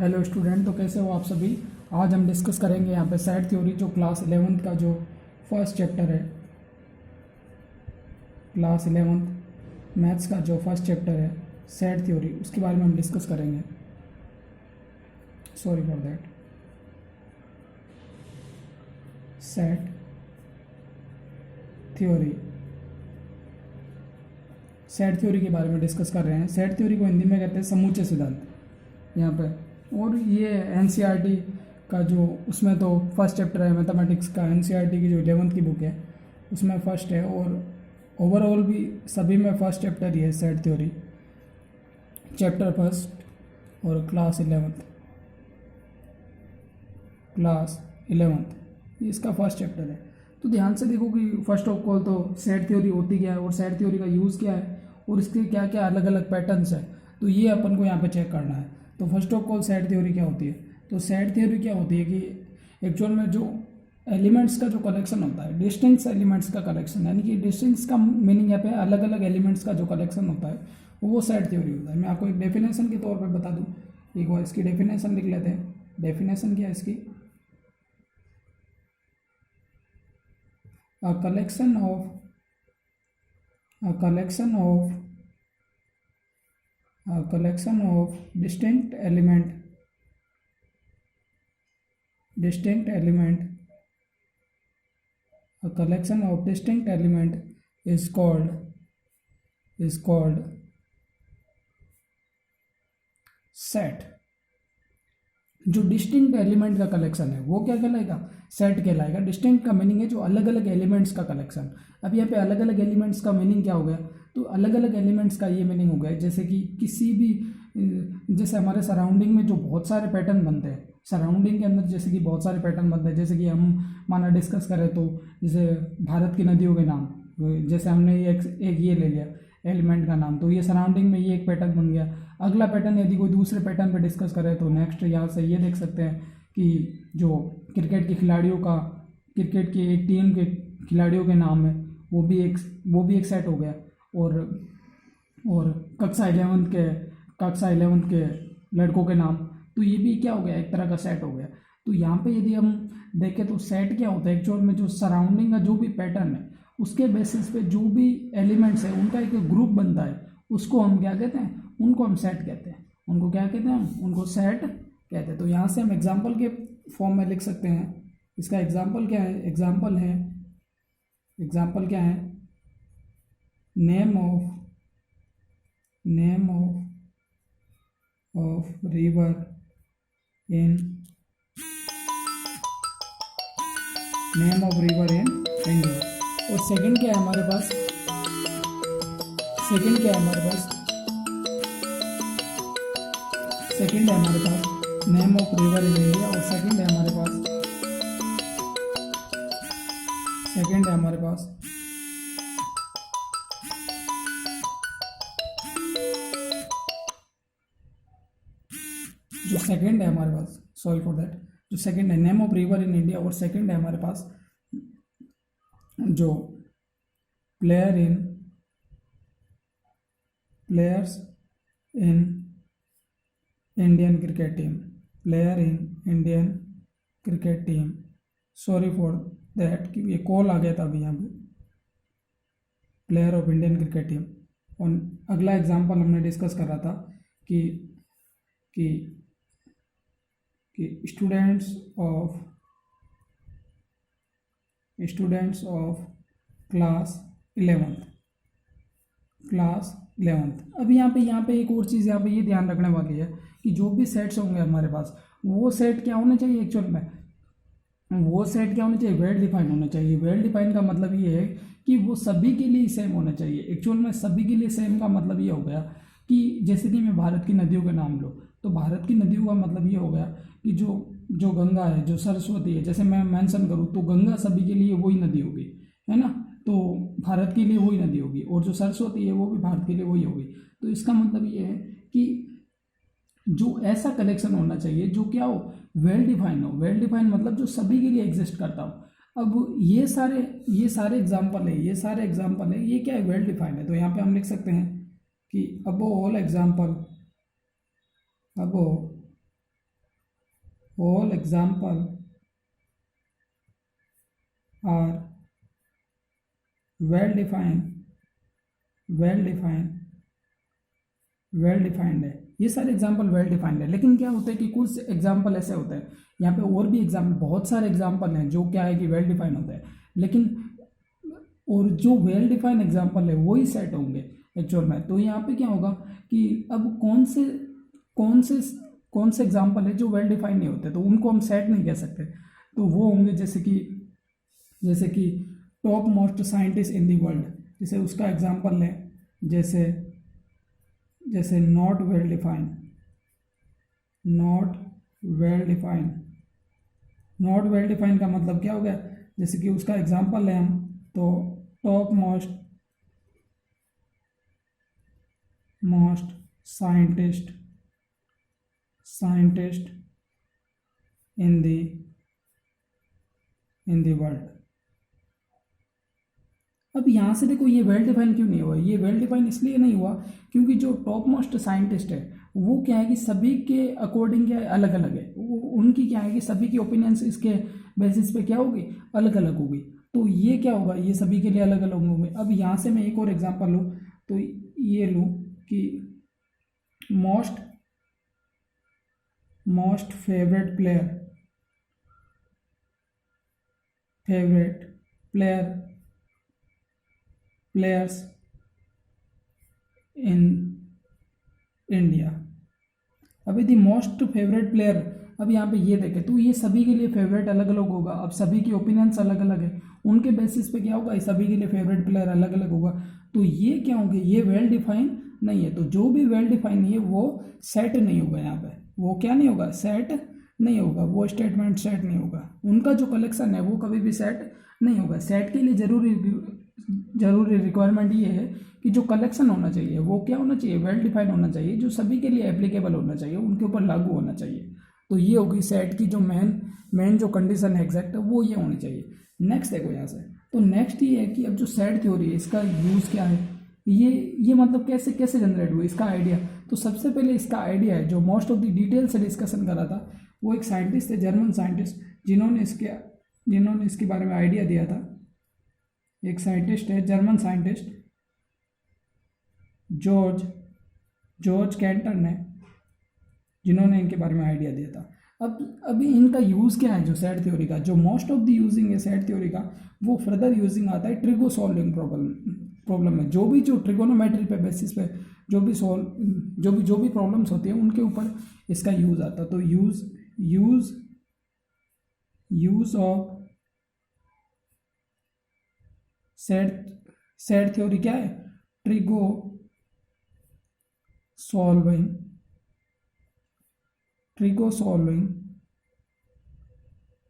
Hello student, तो कैसे हो आप सभी। आज हम डिस्कस करेंगे यहाँ पे सेट थ्योरी, जो क्लास 11th का जो फर्स्ट चैप्टर है। क्लास 11th मैथ्स का जो फर्स्ट चैप्टर है सेट थ्योरी, उसके बारे में हम डिस्कस करेंगे। Sorry for that. Set theory, set theory के बारे में डिस्कस कर रहे हैं। सेट थ्योरी को हिंदी में कहते हैं समूचे सिद्धांत यहाँ पे। और ये एनसीईआरटी का जो उसमें तो फर्स्ट चैप्टर है मैथमेटिक्स का। एनसीईआरटी की जो 11th की बुक है उसमें फर्स्ट है, और ओवरऑल भी सभी में फर्स्ट चैप्टर ही है सेट थ्योरी, चैप्टर फर्स्ट। और क्लास 11th ये इसका फर्स्ट चैप्टर है। तो ध्यान से देखो कि फर्स्ट ऑफ ऑल तो सेट थ्योरी होती क्या है और सेट थ्योरी का यूज़ क्या है और इसके क्या क्या अलग अलग पैटर्न्स है, तो ये अपन को यहाँ पे चेक करना है। तो first of all set theory क्या होती है। तो सेट थ्योरी क्या होती है कि एक्चुअल में जो एलिमेंट्स का जो कलेक्शन होता है, डिस्टिंक्ट एलिमेंट्स का कलेक्शन, यानी कि डिस्टिंक्ट का मीनिंग यहाँ पे अलग अलग एलिमेंट्स का जो कलेक्शन होता है वो सेट थ्योरी होता है। मैं आपको एक डेफिनेशन के तौर पर बता दूँ, एक बार इसकी डेफिनेशन लिख लेते हैं। डेफिनेशन क्या है इसकी। a collection of distinct element a collection of distinct element is called set। जो डिस्टिंक्ट एलिमेंट का कलेक्शन है वो क्या कहलाएगा, सेट कहलाएगा। डिस्टिंक्ट का मीनिंग है जो अलग अलग एलिमेंट्स का कलेक्शन। अब यहाँ पे अलग अलग एलिमेंट्स का मीनिंग क्या हो गया, तो अलग अलग एलिमेंट्स का ये मीनिंग हो गया जैसे कि किसी भी, जैसे हमारे सराउंडिंग में जो बहुत सारे पैटर्न बनते हैं, सराउंडिंग के अंदर जैसे कि बहुत सारे पैटर्न बनते हैं, जैसे कि हम माना डिस्कस करें तो जैसे भारत की नदियों के नाम, जैसे हमने एक ये ले लिया एलिमेंट का नाम, तो ये सराउंडिंग में ये एक पैटर्न बन गया। अगला पैटर्न यदि कोई दूसरे पैटर्न पे डिस्कस करें तो नेक्स्ट यहाँ से ये देख सकते हैं कि जो क्रिकेट के खिलाड़ियों का, क्रिकेट की एक टीम के खिलाड़ियों के नाम है वो भी एक सेट हो गया। और कक्षा 11th के लड़कों के नाम, तो ये भी क्या हो गया, एक तरह का सेट हो गया। तो यहाँ पे यदि हम देखें तो सेट क्या होता है एक्चुअल में, जो सराउंडिंग का जो भी पैटर्न है उसके बेसिस पे जो भी एलिमेंट्स है उनका एक ग्रुप बनता है, उसको हम क्या कहते हैं, उनको हम सेट कहते हैं। उनको क्या कहते हैं, उनको सेट कहते हैं। तो यहाँ से हम एग्जाम्पल के फॉर्म में लिख सकते हैं। इसका एग्जाम्पल क्या है, एग्जाम्पल क्या है, name of river in India. और सेकंड क्या है हमारे पास, सेकंड है हमारे पास name of river in India. और सेकंड है हमारे पास जो सेकंड है हमारे पास, सॉरी फॉर दैट, जो सेकंड है name of river in India. और सेकंड है हमारे पास जो players in Indian cricket team, sorry for that कि ये कॉल आ गया था अभी यहाँ पे, player of Indian cricket team. और अगला एग्जांपल हमने डिस्कस कर रहा था कि स्टूडेंट्स ऑफ क्लास 11th। अब यहाँ पे एक और चीज़ यहाँ पे ये ध्यान रखने वाली है कि जो भी सेट्स होंगे हमारे पास, वो सेट क्या होने चाहिए एक्चुअल में, वो सेट क्या होना चाहिए, वेल डिफाइंड होना चाहिए। वेल डिफाइंड का मतलब ये है कि वो सभी के लिए सेम होना चाहिए। एक्चुअल में सभी के लिए सेम का मतलब ये हो गया कि जैसे कि मैं भारत की नदियों के नाम लूँ, तो भारत की नदियों का मतलब ये हो गया कि जो गंगा है, जो सरस्वती है, जैसे मैं मेंशन करूँ तो गंगा सभी के लिए वही नदी होगी, है ना। तो भारत के लिए वही नदी होगी, और जो सरस्वती है वो भी भारत के लिए वही होगी। तो इसका मतलब ये है कि जो ऐसा कलेक्शन होना चाहिए जो क्या हो, वेल डिफाइन हो। वेल डिफाइन मतलब जो सभी के लिए एग्जिस्ट करता हो। अब ये सारे एग्जाम्पल है, ये क्या है, वेल डिफाइंड है। तो यहाँ पे हम लिख सकते हैं कि above all example all example are well defined है। ये सारे एग्जाम्पल वेल डिफाइंड है, लेकिन क्या होता है कि कुछ एग्जाम्पल ऐसे होते हैं, यहाँ पे और भी एग्जाम्पल, बहुत सारे एग्जाम्पल हैं जो क्या है कि वेल डिफाइंड होते हैं, लेकिन और जो वेल डिफाइंड एग्जाम्पल है वही सेट होंगे एक्चुअल में। तो यहाँ पे क्या होगा कि अब कौन से एग्जाम्पल है जो वेल डिफाइंड नहीं होते, तो उनको हम सेट नहीं कह सकते। तो वो होंगे जैसे कि top most scientist in the world, जैसे उसका एग्जाम्पल लें, जैसे नॉट वेल डिफाइंड का मतलब क्या हो गया, जैसे कि उसका एग्जाम्पल लें हम, तो top most scientist in the world. अब यहाँ से देखो ये वेल डिफाइन क्यों नहीं हुआ, ये वेल डिफाइन इसलिए नहीं हुआ क्योंकि जो टॉप मोस्ट साइंटिस्ट है वो क्या है कि सभी के अकॉर्डिंग क्या है, अलग अलग है, उनकी क्या है कि सभी की ओपिनियंस इसके बेसिस पे क्या होगी, अलग अलग होगी। तो ये क्या होगा, ये सभी के लिए अलग अलग होंगे। अब यहाँ से मैं एक और एग्जांपल लूँ, तो ये लूँ कि most favourite players in India. अभी दी मोस्ट फेवरेट प्लेयर, अब यहाँ पे ये देखें तो ये सभी के लिए फेवरेट अलग अलग होगा। अब सभी की ओपिनियंस अलग अलग है, उनके बेसिस पे क्या होगा, सभी के लिए फेवरेट प्लेयर अलग अलग होगा। तो ये क्या होंगे, ये वेल डिफाइन नहीं है। तो जो भी वेल डिफाइन नहीं है वो सेट नहीं होगा, यहाँ पे वो क्या नहीं होगा, सेट नहीं होगा, वो स्टेटमेंट सेट नहीं होगा। उनका जो कलेक्शन है वो कभी भी सेट नहीं होगा। सेट के लिए जरूरी रिक्वायरमेंट ये है कि जो कलेक्शन होना चाहिए वो क्या होना चाहिए, वेल डिफाइंड होना चाहिए, जो सभी के लिए एप्लीकेबल होना चाहिए, उनके ऊपर लागू होना चाहिए। तो ये होगी सेट की जो मेन जो कंडीशन है एग्जैक्ट, वो ये होनी चाहिए। नेक्स्ट देखो यहाँ से, तो नेक्स्ट ये है कि अब जो सेट थ्योरी है इसका यूज़ क्या है, ये मतलब कैसे जनरेट हुई, इसका आइडिया। तो सबसे पहले इसका आइडिया है जो मोस्ट ऑफ द डिटेल से डिस्कशन करा था, वो एक साइंटिस्ट थे, जर्मन साइंटिस्ट, जिन्होंने इसके बारे में आइडिया दिया था। एक साइंटिस्ट है, जर्मन साइंटिस्ट जॉर्ज कैंटर ने, जिन्होंने इनके बारे में आइडिया दिया था। अब अभी इनका यूज़ क्या है, जो सेट थ्योरी का जो मोस्ट ऑफ द यूजिंग है सेट थ्योरी का, वो फर्दर यूजिंग आता है ट्रिगो सॉल्विंग प्रॉब्लम में। जो ट्रिगोनोमेट्री पे बेसिस पे जो भी प्रॉब्लम्स होती है उनके ऊपर इसका यूज़ आता है। तो यूज ऑफ सेट थ्योरी क्या है, ट्रिगो सॉल्विंग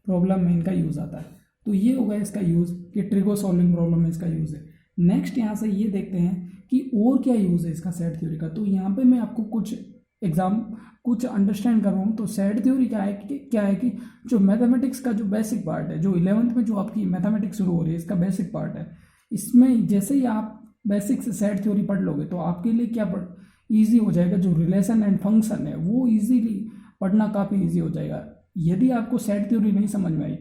प्रॉब्लम में इनका यूज़ आता है। तो ये होगा इसका यूज़ कि ट्रिगो सॉल्विंग प्रॉब्लम में इसका यूज़ है। नेक्स्ट यहाँ से ये देखते हैं कि और क्या यूज़ है इसका सेट थ्योरी का। तो यहाँ पे मैं आपको कुछ अंडरस्टैंड कर रहा हूँ। तो सेट थ्योरी क्या है कि जो मैथमेटिक्स का जो बेसिक पार्ट है, जो 11th में जो आपकी मैथमेटिक्स शुरू हो रही है, इसका बेसिक पार्ट है। इसमें जैसे ही आप बेसिक से सेट थ्योरी पढ़ लोगे तो आपके लिए क्या ईजी हो जाएगा, जो रिलेशन एंड फंक्शन है वो ईजीली पढ़ना काफ़ी ईजी हो जाएगा। यदि आपको सेट थ्योरी नहीं समझ में आई,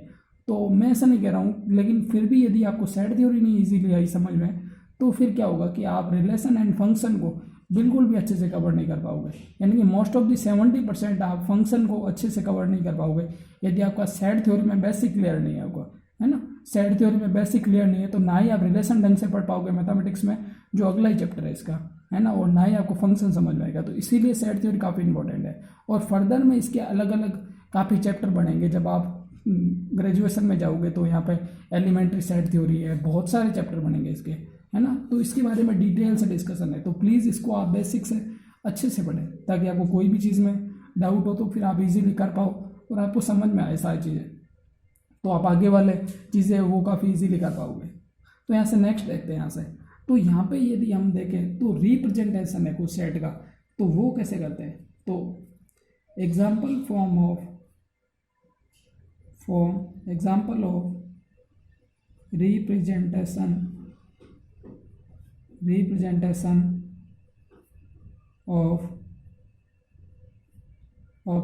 तो मैं ऐसा नहीं कह रहा हूँ, लेकिन फिर भी यदि आपको सेट थ्योरी नहीं ईजीली आई समझ में, तो फिर क्या होगा कि आप रिलेशन एंड फंक्शन को बिल्कुल भी अच्छे से कवर नहीं कर पाओगे। यानी कि मोस्ट ऑफ दी 70% आप फंक्शन को अच्छे से कवर नहीं कर पाओगे यदि आपका सेट थ्योरी में बेसिक क्लियर नहीं होगा, है ना। सेट थ्योरी में बेसिक क्लियर नहीं है तो ना ही आप रिलेशन ढंग से पढ़ पाओगे मैथमेटिक्स में, जो अगला ही चैप्टर है इसका, है ना, और ना ही आपको फंक्शन समझ में आएगा। तो इसीलिए सेट थ्योरी काफ़ी इंपॉर्टेंट है। और फर्दर में इसके अलग अलग काफ़ी चैप्टर बढ़ेंगे। जब आप ग्रेजुएशन में जाओगे तो यहाँ पे एलिमेंट्री सेट थ्योरी है, बहुत सारे चैप्टर बनेंगे इसके, है ना। तो इसके बारे में डिटेल से डिस्कशन है। तो प्लीज़ इसको आप बेसिक से अच्छे से पढ़ें, ताकि आपको कोई भी चीज़ में डाउट हो तो फिर आप इजीली कर पाओ और आपको समझ में आए सारी चीज़ें, तो आप आगे वाले चीज़ें वो काफ़ी इजीली कर पाओगे। तो यहाँ से नेक्स्ट देखते हैं यहाँ से। तो यहाँ पे यदि हम देखें तो रिप्रेजेंटेशन है कुछ सेट का, तो वो कैसे करते हैं। तो example of representation of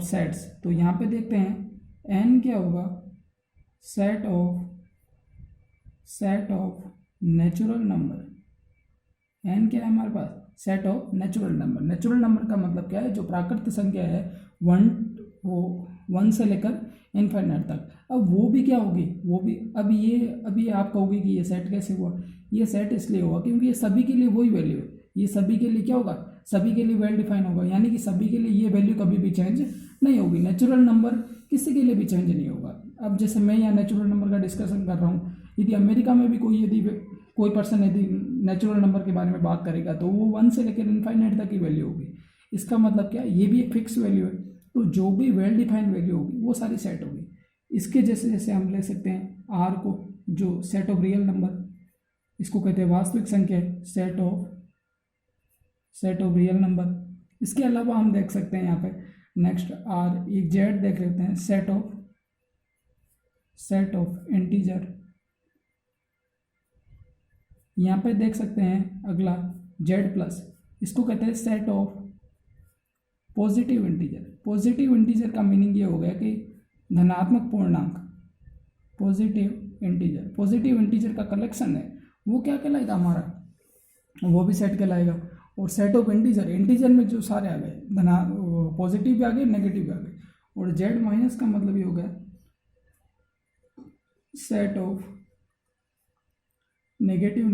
sets. तो यहाँ पे देखते हैं एन क्या होगा, set of natural number. N क्या है हमारे पास, set of natural number. Natural number का मतलब क्या है, जो प्राकृत संख्या है वन, वो 1 से लेकर इनफाइनाइट तक। अब वो भी क्या होगी, वो भी अभी आप कहोगे कि ये सेट कैसे हुआ, ये सेट इसलिए हुआ क्योंकि ये सभी के लिए वही वैल्यू है। ये सभी के लिए क्या होगा, सभी के लिए वेल डिफाइन होगा, यानी कि सभी के लिए ये वैल्यू कभी भी चेंज नहीं होगी। नेचुरल नंबर किसी के लिए भी चेंज नहीं होगा। अब जैसे मैं यहाँ नेचुरल नंबर का डिस्कशन कर रहा हूँ, यदि अमेरिका में भी कोई पर्सन यदि नेचुरल नंबर के बारे में बात करेगा तो वो 1 से लेकर इनफाइनाइट तक की वैल्यू होगी। इसका मतलब क्या है, ये भी एक फिक्स वैल्यू है। तो जो भी वेल डिफाइंड वैल्यू होगी वो सारी सेट होगी। इसके जैसे जैसे हम ले सकते हैं आर को, जो सेट ऑफ रियल नंबर, इसको कहते हैं वास्तविक संख्या, सेट ऑफ रियल नंबर। इसके अलावा हम देख सकते हैं यहाँ पे नेक्स्ट आर, एक जेड देख लेते हैं, सेट ऑफ इंटीजर। यहाँ पे देख सकते हैं अगला जेड प्लस, इसको कहते हैं set of positive integer. Positive integer का मीनिंग ये हो गया कि धनात्मक पूर्णांक। पॉजिटिव इंटीजर का कलेक्शन है वो क्या कहलाएगा हमारा, वो भी सेट कहलाएगा। और सेट ऑफ इंटीजर में जो सारे आ गए, पॉजिटिव भी आ गए, नेगेटिव भी आ गए। और जेड माइनस का मतलब ये हो गया सेट ऑफ नेगेटिव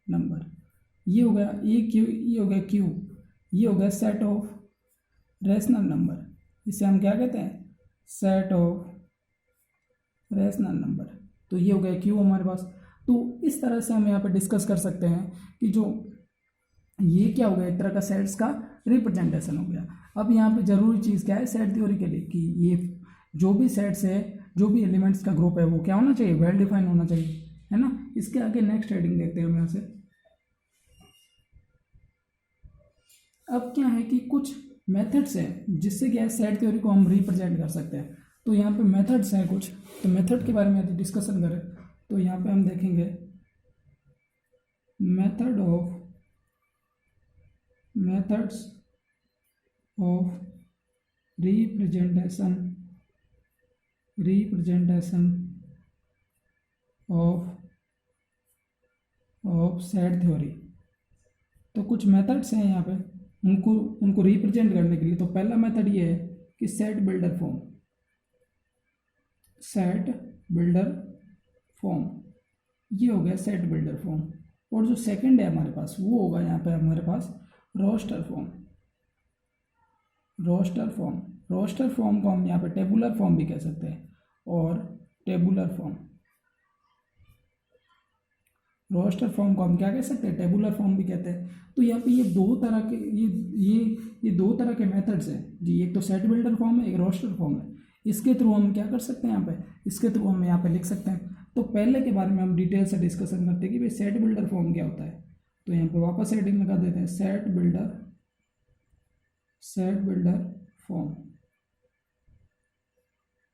नंबर। ये हो गया ये हो गया क्यू, ये हो गया सेट ऑफ रेशनल नंबर। इसे हम क्या कहते हैं, सेट ऑफ रेशनल नंबर। तो ये हो गया क्यू हमारे पास। तो इस तरह से हम यहाँ पे डिस्कस कर सकते हैं कि जो ये क्या हो गया, एक तरह का सेट्स का रिप्रेजेंटेशन हो गया। अब यहाँ पे जरूरी चीज़ क्या है सेट थ्योरी के लिए, कि ये जो भी सेट्स है, जो भी एलिमेंट्स का ग्रुप है, वो क्या होना चाहिए, वेल डिफाइन होना चाहिए, है ना। इसके आगे नेक्स्ट हेडिंग देखते हैं हम यहाँ से। अब क्या है कि कुछ मेथड्स हैं जिससे क्या है सेट थ्योरी को हम रिप्रेजेंट कर सकते हैं। तो यहाँ पे मेथड्स हैं कुछ, तो मेथड के बारे में यदि डिस्कशन करें तो यहाँ पे हम देखेंगे methods of representation of set theory. तो कुछ मेथड्स हैं यहाँ पे उनको रिप्रेजेंट करने के लिए। तो पहला मेथड ये है कि सेट बिल्डर फॉर्म, ये हो गया सेट बिल्डर फॉर्म। और जो सेकंड है हमारे पास वो होगा यहाँ पे हमारे पास रोस्टर फॉर्म को हम यहाँ पे टेबुलर फॉर्म भी कह सकते हैं, और टेबुलर फॉर्म, रोस्टर फॉर्म को हम क्या कह सकते हैं, टेबुलर फॉर्म भी कहते हैं। तो यहाँ पे ये दो तरह के मेथड्स हैं जी, एक तो सेट बिल्डर फॉर्म है, एक रोस्टर फॉर्म है। इसके थ्रू हम क्या कर सकते हैं, यहाँ पे इसके थ्रू हम यहाँ पे लिख सकते हैं। तो पहले के बारे में हम डिटेल से डिस्कशन करते हैं कि भाई सेट बिल्डर फॉर्म क्या होता है। तो यहाँ पे वापस हेडिंग लगा देते हैं, सेट बिल्डर फॉर्म।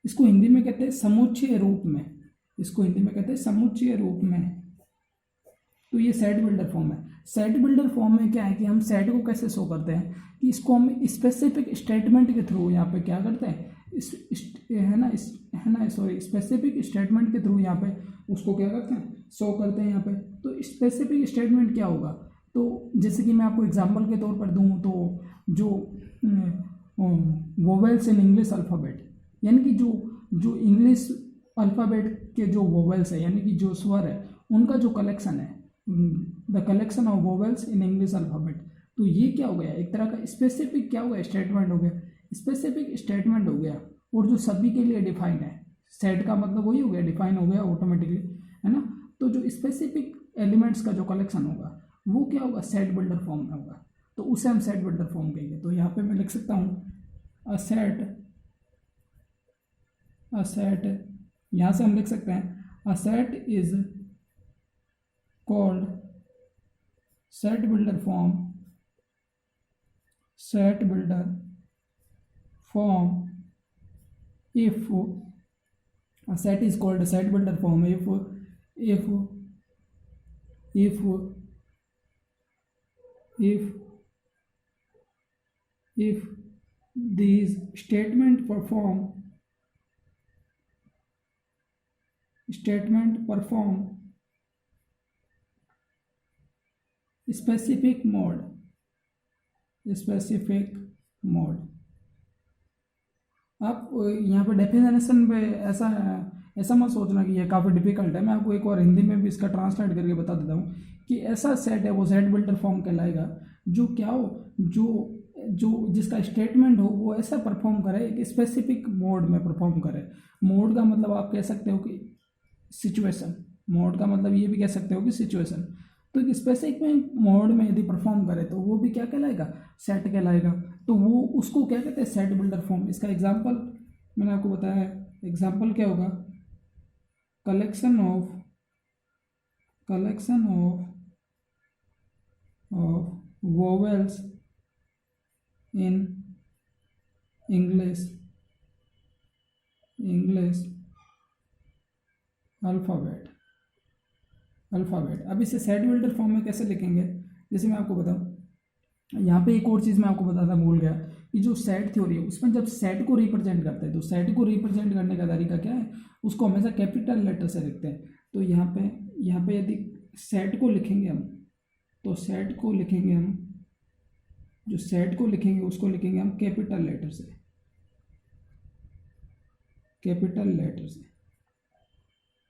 इसको हिंदी में कहते हैं समुच्चय रूप में, तो ये सेट बिल्डर फॉर्म है। सेट बिल्डर फॉर्म में क्या है कि हम सेट को कैसे शो करते हैं, कि इसको हम स्पेसिफिक स्टेटमेंट के थ्रू यहाँ पे क्या करते हैं, स्पेसिफिक स्टेटमेंट के थ्रू यहाँ पे उसको क्या करते हैं, शो करते हैं यहाँ पे। तो स्पेसिफिक स्टेटमेंट क्या होगा, तो जैसे कि मैं आपको एग्जांपल के तौर पर दूँ तो जो वोवेल्स इन इंग्लिश अल्फ़ाबेट, यानी कि जो इंग्लिश अल्फ़ाबेट के जो वोवेल्स है, यानी कि जो स्वर है, उनका जो कलेक्शन है, the collection of vowels in English alphabet. तो ये क्या हो गया, एक तरह का स्पेसिफिक क्या हो गया, स्टेटमेंट हो गया, और जो सभी के लिए डिफाइन है। सेट का मतलब वही हो गया, डिफाइन हो गया ऑटोमेटिकली, है ना। तो जो स्पेसिफिक एलिमेंट्स का जो कलेक्शन होगा वो क्या होगा, सेट बिल्डर फॉर्म में होगा। तो उसे हम सेट बिल्डर फॉर्म कहेंगे। तो यहाँ पे मैं लिख सकता हूँ अ सेट, यहाँ से हम लिख सकते हैं अ set is called set builder form if a set is called a set builder form if these statement perform specific mode. आप यहाँ पे डेफिनेशन पे ऐसा ऐसा मत सोचना कि ये काफ़ी डिफिकल्ट है। मैं आपको एक और हिंदी में भी इसका ट्रांसलेट करके बता देता हूँ कि ऐसा सेट है वो सेट बिल्डर फॉर्म कहलाएगा जो क्या हो, जो जिसका स्टेटमेंट हो वो ऐसा परफॉर्म करे, एक स्पेसिफिक मोड में परफॉर्म करे। मोड का मतलब आप कह सकते हो कि सिचुएशन, मोड का मतलब ये भी कह सकते हो कि सिचुएशन। तो एक स्पेसिफिक मोड में यदि परफॉर्म करे तो वो भी क्या कहलाएगा, सेट कहलाएगा। तो वो उसको क्या कहते हैं, सेट बिल्डर फॉर्म। इसका एग्जांपल मैंने आपको बताया है, एग्जांपल क्या होगा, collection of vowels in English alphabet. अब इसे सेट बिल्डर फॉर्म में कैसे लिखेंगे, जैसे मैं आपको बताऊँ, यहाँ पे एक और चीज़ मैं आपको बताता भूल गया कि जो सेट थ्योरी है उसमें जब सेट को रिप्रेजेंट करते हैं तो सेट को रिप्रेजेंट करने का तरीका क्या है, उसको हमेशा कैपिटल लेटर से लिखते हैं। तो यहाँ पे यदि सेट को लिखेंगे हम, तो सेट को लिखेंगे हम, जो सेट को लिखेंगे उसको लिखेंगे हम कैपिटल लेटर से,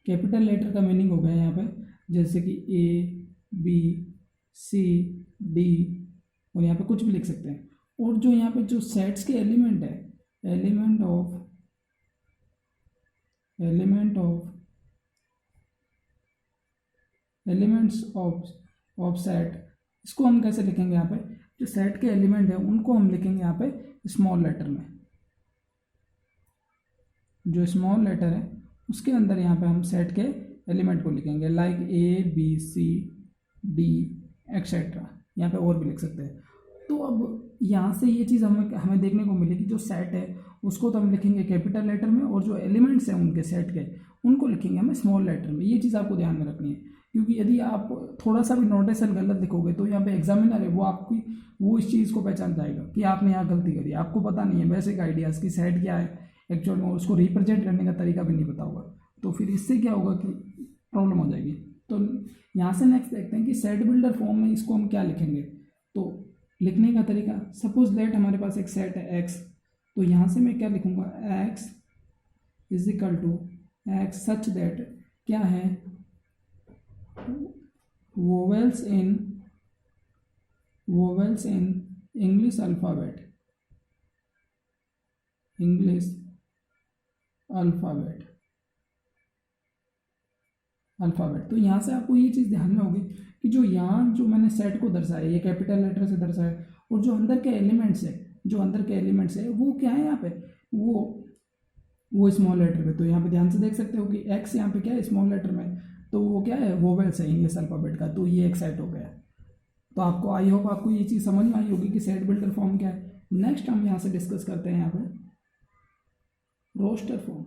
कैपिटल लेटर का मीनिंग हो गया यहाँ पे जैसे कि A B C D, और यहाँ पे कुछ भी लिख सकते हैं। और जो यहाँ पे जो सेट्स के एलिमेंट है, एलिमेंट ऑफ सेट, इसको हम कैसे लिखेंगे, यहाँ पे जो सेट के एलिमेंट है उनको हम लिखेंगे यहाँ पे स्मॉल लेटर में। जो स्मॉल लेटर है उसके अंदर यहाँ पे हम सेट के एलिमेंट को लिखेंगे, like A B C D etcetera. यहाँ पे और भी लिख सकते हैं। तो अब यहाँ से ये चीज़ हमें देखने को मिली कि जो सेट है उसको तो हम लिखेंगे कैपिटल लेटर में, और जो एलिमेंट्स हैं उनके सेट के उनको लिखेंगे हमें स्मॉल लेटर में। ये चीज़ आपको ध्यान में रखनी है, क्योंकि यदि आप थोड़ा सा भी नोटेशन गलत लिखोगे तो यहाँ पे एग्जामिनर है वो इस चीज़ को पहचान जाएगा कि आपने यहाँ गलती करी। आपको पता नहीं है बेसिक आइडियाज़ की सेट क्या है एक्चुअल में, उसको रिप्रेजेंट करने का तरीका भी नहीं पता होगा, तो फिर इससे क्या होगा कि प्रॉब्लम हो जाएगी। तो यहाँ से नेक्स्ट देखते हैं कि सेट बिल्डर फॉर्म में इसको हम क्या लिखेंगे। तो लिखने का तरीका, सपोज लेट हमारे पास एक सेट है x, तो यहाँ से मैं क्या लिखूँगा, x is equal to x such that क्या है, वोवेल्स इन इंग्लिश अल्फ़ाबेट, तो यहाँ से आपको ये चीज़ ध्यान में होगी कि जो यहाँ जो मैंने सेट को दर्शाया ये कैपिटल लेटर से दर्शाया, और जो अंदर के एलिमेंट्स है वो क्या है यहाँ पे, वो स्मॉल लेटर पे। तो यहाँ पे ध्यान से देख सकते हो कि एक्स यहाँ पे क्या है स्मॉल लेटर में, तो वो क्या है वोवेल्स है इंग्लिश अल्फ़ाबेट का, तो ये एक सेट हो गया। तो आपको आई होप आपको ये चीज़ समझ में आई होगी कि सेट बिल्डर फॉर्म क्या है। नेक्स्ट हम यहाँ से डिस्कस करते हैं यहाँ पे रोस्टर फॉर्म,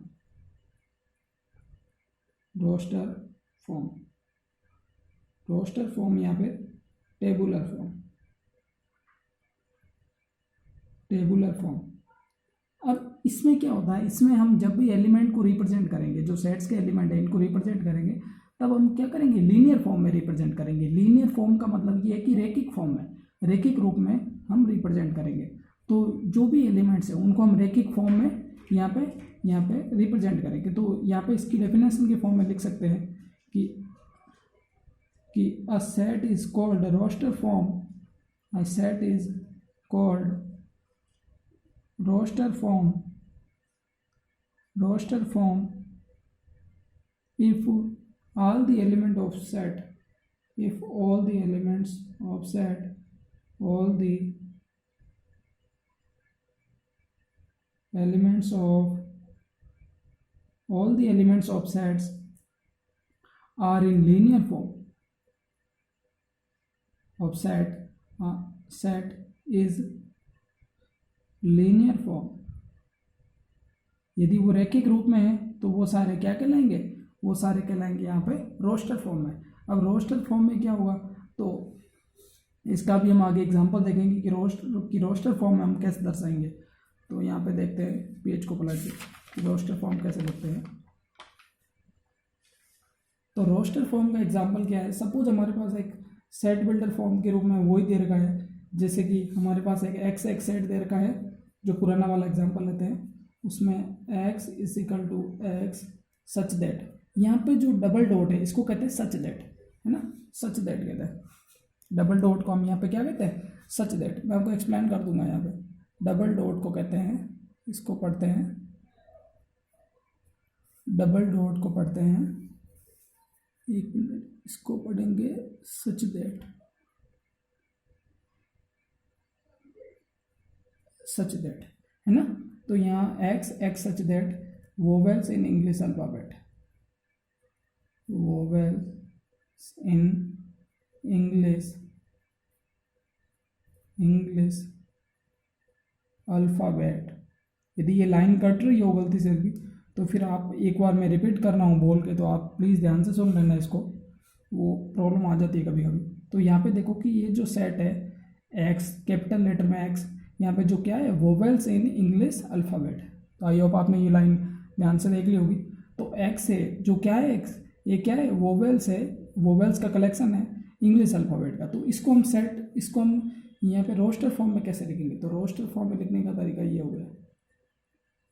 यहाँ पे टेबुलर फॉर्म। अब इसमें क्या होता है, इसमें हम जब भी एलिमेंट को रिप्रेजेंट करेंगे, जो सेट्स के एलिमेंट है इनको रिप्रेजेंट करेंगे, तब हम क्या करेंगे, लीनियर फॉर्म में रिप्रेजेंट करेंगे। लीनियर फॉर्म का मतलब ये है कि रैखिक फॉर्म में, रैखिक रूप में हम रिप्रेजेंट करेंगे। तो जो भी एलिमेंट्स है उनको हम रैखिक फॉर्म में यहाँ पे रिप्रेजेंट करेंगे। तो यहाँ पे इसकी डेफिनेशन के फॉर्म में लिख सकते हैं कि a set is called roster form, a set is called roster form if all the elements of set are in linear form of set is linear form। यदि वो रैखिक रूप में है तो वो सारे क्या कहलाएंगे, वो सारे कहलाएंगे यहाँ पे रोस्टर फॉर्म में। अब रोस्टर फॉर्म में क्या होगा, तो इसका भी हम आगे एग्जांपल देखेंगे कि रोस्टर फॉर्म में हम कैसे दर्शाएंगे। तो यहाँ पे देखते हैं पेज को पलट के रोस्टर फॉर्म कैसे लिखते हैं। तो रोस्टर फॉर्म का एग्जांपल क्या है, सपोज हमारे पास एक सेट बिल्डर फॉर्म के रूप में वही दे रखा है, जैसे कि हमारे पास एक एक्स सेट दे रखा है, जो पुराना वाला एग्जांपल लेते हैं उसमें x is equal to x such that, यहाँ पे जो डबल डॉट है इसको कहते हैं सच दैट, है ना, सच दैट कहते हैं। डबल डॉट को हम यहाँ पे क्या कहते हैं, सच दैट। मैं आपको एक्सप्लेन कर दूंगा। यहाँ पे डबल डॉट को कहते हैं, इसको पढ़ते हैं, डबल डॉट को पढ़ते हैं, एक मिनट, इसको पढ़ेंगे सच दैट, सच दैट, है ना। तो यहाँ x such that vowels in English alphabet, vowels in English alphabet. यदि ये लाइन कट रही हो गलती से भी तो फिर आप एक बार मैं रिपीट कर रहा हूँ बोल के, तो आप प्लीज़ ध्यान से सुन लेना इसको, वो प्रॉब्लम आ जाती है कभी कभी। तो यहाँ पे देखो कि ये जो सेट है एक्स, कैपिटल लेटर में एक्स, यहाँ पे जो क्या है वोवेल्स इन इंग्लिश अल्फ़ाबेट। तो आई होप आपने ये लाइन ध्यान से देख ली होगी। तो एक्स है जो क्या है, एक्स ये क्या है, वोवेल्स है, वोवेल्स का कलेक्शन है इंग्लिश अल्फ़ाबेट का। तो इसको हम यहाँ पे रोस्टर फॉर्म में कैसे लिखेंगे, तो रोस्टर फॉर्म में लिखने का तरीका ये हो गया,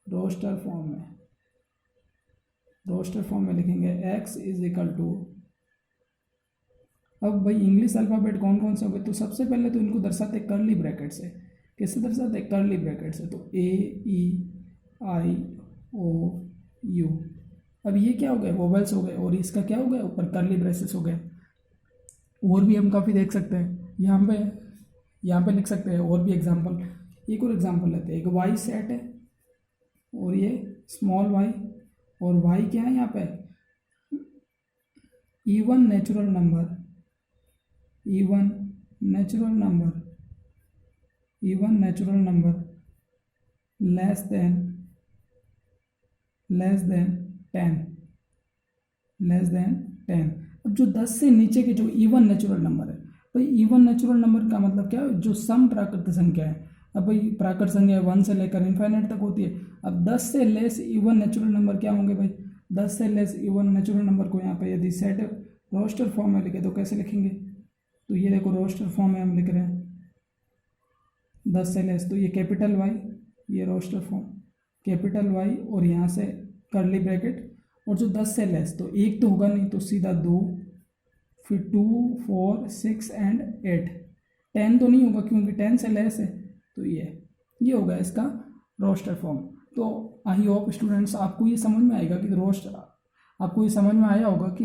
रोस्टर फॉर्म में लिखेंगे x इज इक्वल टू, अब भाई इंग्लिश अल्फ़ाबेट कौन कौन से हो गए, तो सबसे पहले तो इनको दर्शाते हैं कर्ली ब्रैकेट से। कैसे दर्शाते हैं, कर्ली ब्रैकेट से। तो A-E-I-O-U, अब ये क्या हो गए, वोवेल्स हो गए, और इसका क्या हो गया, ऊपर कर्ली ब्रेसेस हो गए। और भी हम काफ़ी देख सकते हैं, यहाँ पे लिख सकते हैं और भी एग्जांपल। एक और एग्जांपल लेते हैं, एक वाई सेट है और ये स्मॉल वाई, और वाई क्या है यहाँ पे, even natural number less than 10। अब जो 10 से नीचे के जो इवन नेचुरल नंबर है, भाई इवन नेचुरल नंबर का मतलब क्या है, जो सम प्राकृत संख्या है। अब भाई प्राकृत संख्या 1 से लेकर इन्फाइनाइट तक होती है। अब 10 से लेस इवन नेचुरल नंबर क्या होंगे भाई, 10 से लेस इवन नेचुरल नंबर को यहाँ पे यदि सेट रोस्टर फॉर्म में लिखे तो कैसे लिखेंगे, तो ये देखो रोस्टर फॉर्म में हम लिख रहे हैं 10 से लेस, तो ये कैपिटल वाई, ये रोस्टर फॉर्म कैपिटल वाई, और यहाँ से कर्ली ब्रैकेट, और जो 10 से लेस, तो एक तो होगा नहीं, तो सीधा 2, फिर 2, 4, 6 एंड 8, 10 तो नहीं होगा क्योंकि 10 से लेस है। तो ये होगा इसका रोस्टर फॉर्म। तो आई होप स्टूडेंट्स आपको ये समझ में आएगा कि आपको ये समझ में आया होगा कि